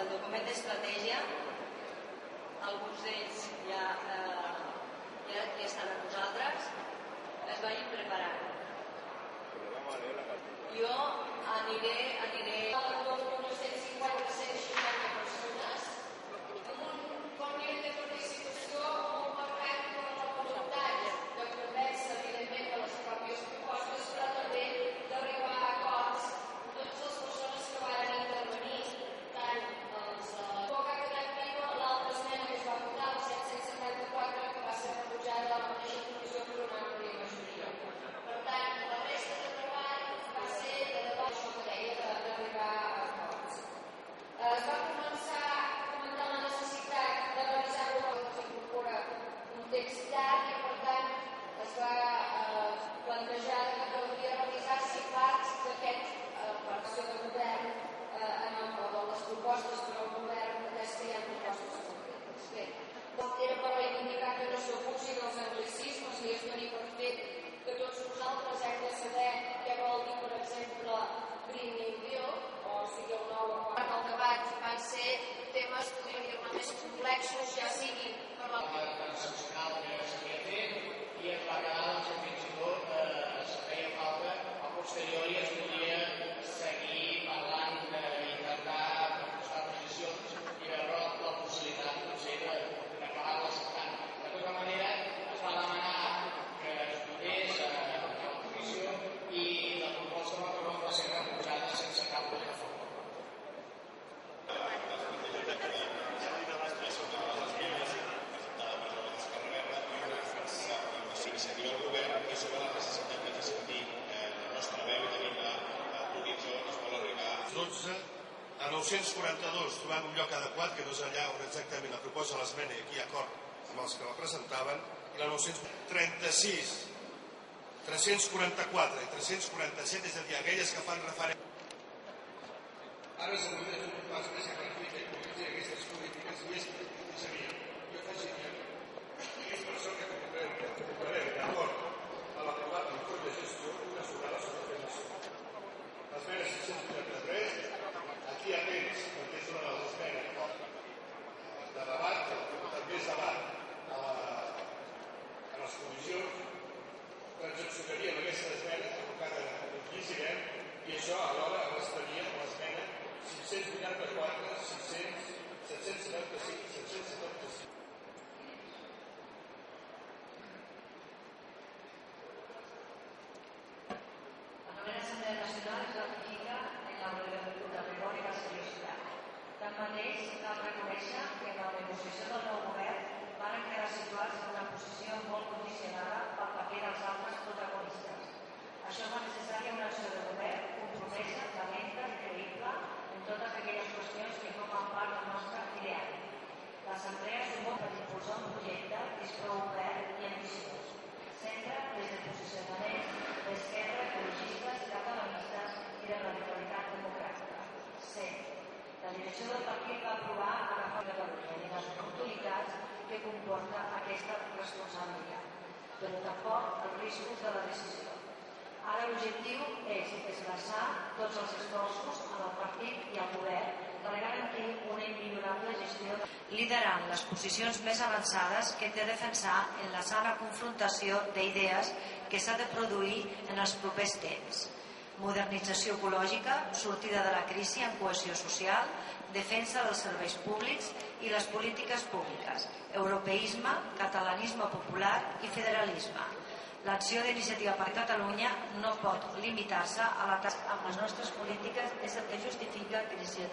del document d'estratègia, alguns d'ells ja estan amb nosaltres, es vagin preparant. Jo aniré a unes 150-160 persones amb un conveni de participació molt marcat per la voluntat de convèncer, evidentment, de les pròpies propostes, però també d'arribar a acords amb totes les persones que van intervenir, tant els poc ha quedat viva l'altra esmena que es va votar, el 774, que va ser rebutjada de la mateixa comissió per una àmplia majoria. Per tant, la resta de treball va ser de debat, això que deia, d'arribar a acords. Es va començar a comentar la necessitat de revisar-ho, s'incorpora un text llarg i, per tant, es va plantejar que caldria revisar si parts d'aquesta versió de govern o les propostes per al govern, atès que hi ha propostes concretes. Bé, era per reivindicar que no s'abusi dels anglicismes i es doni per fet que tots nosaltres hem de saber què vol dir, per exemple, Green New Deal, o sigui, el nou acord. El debat van ser temes, podríem dir-ne, més complexos, ja sigui per la transaccional que s'havia fet i es va quedar que fins i tot es feia falta a posteriori es podia seguir parlant d'intentar proposar posicions i veure la possibilitat potser d'acabar-la acceptant. De tota manera, es va demanar que es votés a la comissió i la proposta va ser rebutjada sense cap vot a favor. Iniciativa del govern que sobre la necessitat de fer sentir la nostra veu i tenir l'horitzó es vol arribar 12 a 942 trobant un lloc adequat que no és allà on exactament la proposa l'esmena i aquí hi ha acord amb els que la presentaven, i la 936, 344 i 347, és a dir, aquelles que fan referència. Ara s'hauria de fer un pas més gratuït i corregir aquestes polítiques i és precisament jo afegiria és per això que recuperem d'acord a l'aprovat l'informe de gestió una sobrada sobreafirmació. L'esmena 633, aquí atents, perquè és una de les esmenes de debat, que també és debat a les comissions, transaccionaríem aquesta esmena, encara llegirem, i això alhora restaria l'esmena 584, 600, 775, 775. Tanmateix, cal reconèixer que en la negociació del nou govern van quedar situats en una posició molt condicionada pel paper dels altres protagonistes. Això fa necessària una acció de govern compromesa, valenta i creïble en totes aquelles qüestions que formen part del nostre ideari. L'Assemblea s'ho per impulsar un projecte que és prou obert i ambiciós. Sempre des de posicionaments d'esquerra, ecologistes, catalanistes i de radicalitat democràtica. Sempre. La direcció del partit va aprovar agafar Catalunya i les oportunitats que comporta aquesta responsabilitat, però tampoc els riscos de la decisió. Ara l'objectiu és esmerçar tots els esforços en el partit i al govern per garantir una immillorable gestió, liderant les posicions més avançades que té de defensar en la sana confrontació d'idees que s'ha de produir en els propers temps. Modernització ecològica, sortida de la crisi amb cohesió social, defensa dels serveis públics i les polítiques públiques, europeisme, catalanisme popular i federalisme. L'acció d'Iniciativa per Catalunya no pot limitar-se a la tasca amb les nostres polítiques, és el que justifica que Iniciativa